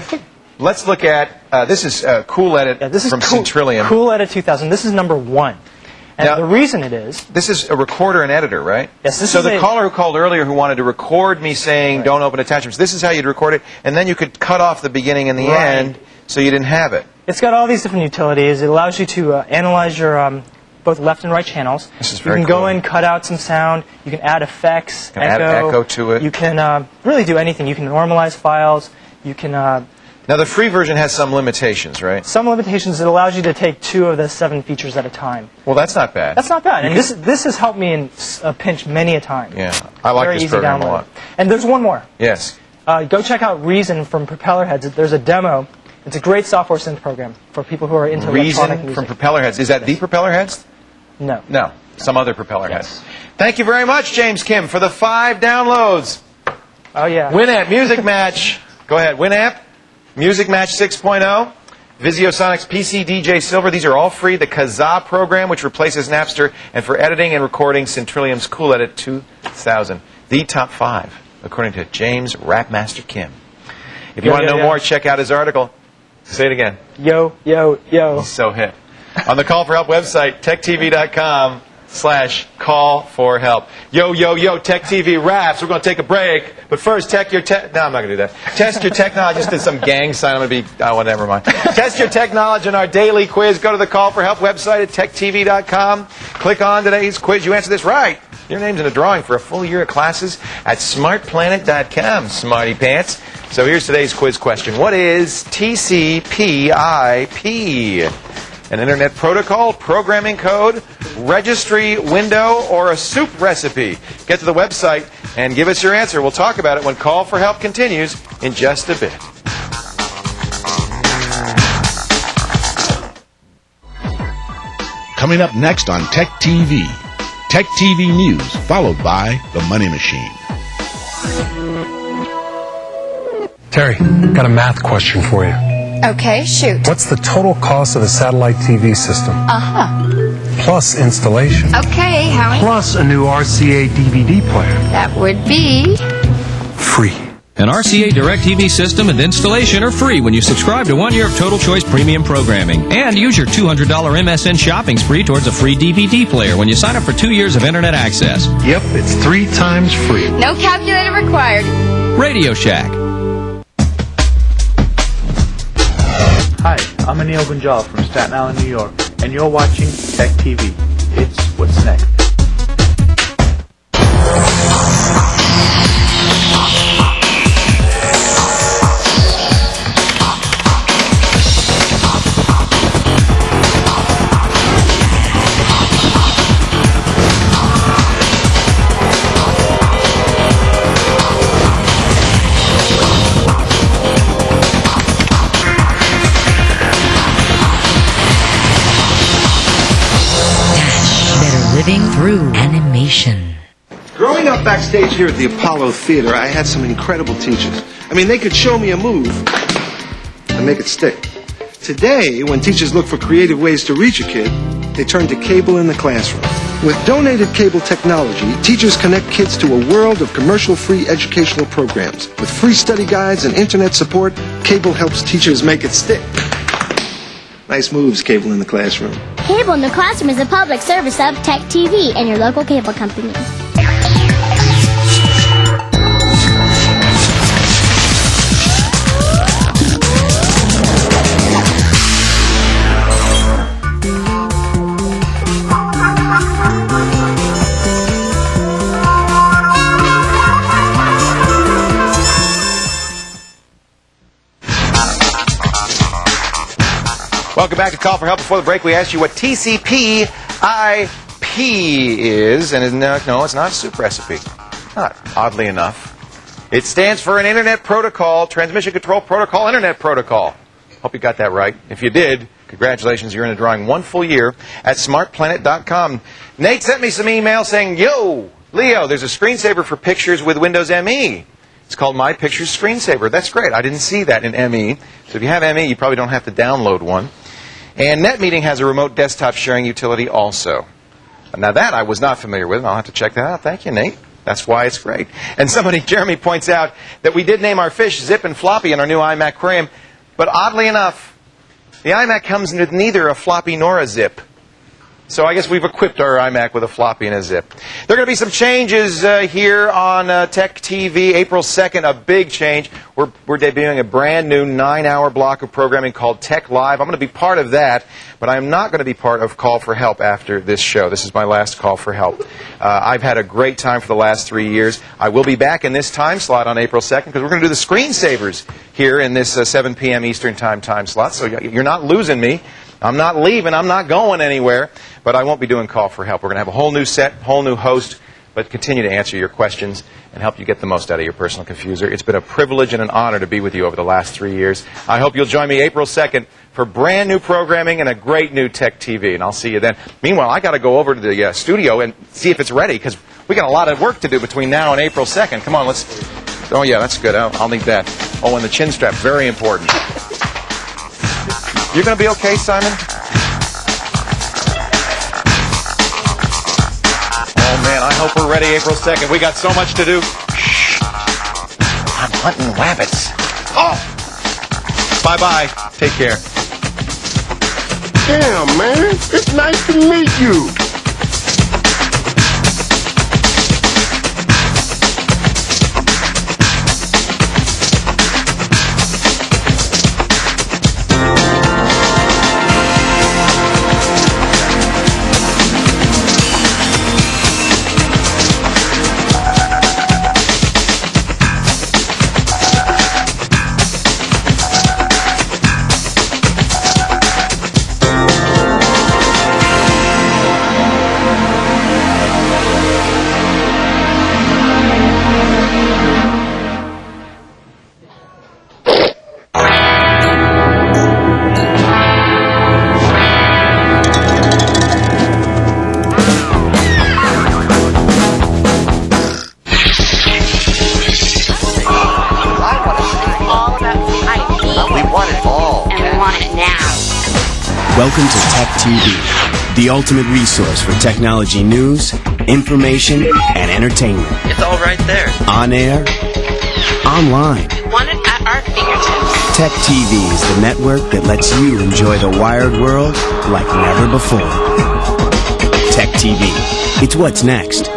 let's look at this is Cool Edit from Centrillium. Cool Edit 2000. This is number 1. And Now, the reason it is... This is a recorder and editor, right? Yes, this so is the caller who called earlier who wanted to record me saying don't open attachments, this is how you'd record it, and then you could cut off the beginning and the end so you didn't have it. It's got all these different utilities. It allows you to analyze your both left and right channels. This is you very can go in, cut out some sound. You can add effects, add echo to it. You can really do anything. You can normalize files. You can... Now, the free version has some limitations, right? Some limitations. It allows you to take 2 of the 7 features at a time. Well, that's not bad. That's not bad. And this has helped me in a pinch many a time. Yeah, I like Very this easy program download. a lot. And there's one more. Yes. Go check out Reason from Propellerheads. There's a demo. It's a great software synth program for people who are into electronic Reason music. from Propellerheads. Is that the Propellerheads? No. No, some other Propellerheads. Thank you very much, James Kim, for the 5 downloads. Oh, yeah. Winamp Music Match. Go ahead, Winamp. Music Match 6.0, VisioSonics PC DJ Silver. These are all free. The Kazaa program, which replaces Napster, and for editing and recording, Centrillium's Cool Edit 2000. The top 5, according to James Rapmaster Kim. If you want to know more, check out his article. Say it again. Yo. He's so hip. On the Call for Help website, techtv.com/call for help. Yo, Tech TV raps. We're going to take a break. But first, No, I'm not going to do that. Test your technology. I just did some gang sign. I'm going to be, well, never mind. Test your tech knowledge in our daily quiz. Go to the Call for Help website at techtv.com. Click on today's quiz. You answer this right, your name's in a drawing for a full year of classes at smartplanet.com, smarty pants. So here's today's quiz question. What is TCP/IP? An internet protocol, programming code, registry window, or a soup recipe? Get to the website and give us your answer. We'll talk about it when Call for Help continues in just a bit. Coming up next on Tech TV. Tech TV News, followed by The Money Machine. Terry, got a math question for you. Okay, shoot. What's the total cost of a satellite TV system? Plus installation. Okay, Howie. Plus a new RCA DVD player. That would be... Free. An RCA DirecTV system and installation are free when you subscribe to 1 year of Total Choice Premium Programming. And use your $200 MSN shopping spree towards a free DVD player when you sign up for 2 years of Internet access. Yep, it's 3 times free. No calculator required. Radio Shack. Hi, I'm Anil Gunjal from Staten Island, New York, and you're watching Tech TV. It's What's Next. living through animation. Growing up backstage here at the Apollo Theater, I had some incredible teachers. I mean, they could show me a move and make it stick. Today, when teachers look for creative ways to reach a kid, they turn to cable in the classroom. With donated cable technology, teachers connect kids to a world of commercial-free educational programs. With free study guides and internet support, cable helps teachers make it stick. Nice moves, Cable in the Classroom. Cable in the Classroom is a public service of TechTV and your local cable company. Welcome back to Call for Help. Before the break, we asked you what TCP/IP is, and no, it's not a soup recipe. Not, oddly enough. It stands for an Internet Protocol, Transmission Control Protocol, Internet Protocol. Hope you got that right. If you did, congratulations, you're in a drawing 1 full year at smartplanet.com. Nate sent me some email saying, yo, Leo, there's a screensaver for pictures with Windows ME. It's called My Pictures Screensaver. That's great. I didn't see that in ME. So if you have ME, you probably don't have to download one. And NetMeeting has a remote desktop sharing utility also. Now that I was not familiar with, and I'll have to check that out. Thank you, Nate. That's why it's great. And Jeremy points out that we did name our fish Zip and Floppy in our new iMac aquarium, but oddly enough, the iMac comes with neither a floppy nor a zip. So I guess we've equipped our iMac with a floppy and a zip. There are going to be some changes here on TechTV. April 2nd, a big change. We're debuting a brand new 9-hour block of programming called Tech Live. I'm going to be part of that, but I'm not going to be part of Call for Help after this show. This is my last Call for Help. I've had a great time for the last 3 years. I will be back in this time slot on April 2nd because we're going to do the screensavers here in this 7 p.m. Eastern time slot. So you're not losing me. I'm not leaving. I'm not going anywhere. But I won't be doing Call for Help. We're going to have a whole new set, whole new host, but continue to answer your questions and help you get the most out of your personal confuser. It's been a privilege and an honor to be with you over the last 3 years. I hope you'll join me April 2nd for brand new programming and a great new Tech TV, and I'll see you then. Meanwhile, I got to go over to the studio and see if it's ready because we got a lot of work to do between now and April 2nd. Come on, let's... Oh, yeah, that's good. I'll need that. Oh, and the chin strap, very important. You're going to be okay, Simon? Oh, man, I hope we're ready April 2nd. We got so much to do. Shh. I'm hunting rabbits. Oh! Bye-bye. Take care. Damn, man. It's nice to meet you. Welcome to TechTV, the ultimate resource for technology news, information, and entertainment. It's all right there. On air, online. Want it at our fingertips. TechTV is the network that lets you enjoy the wired world like never before. TechTV, it's what's next.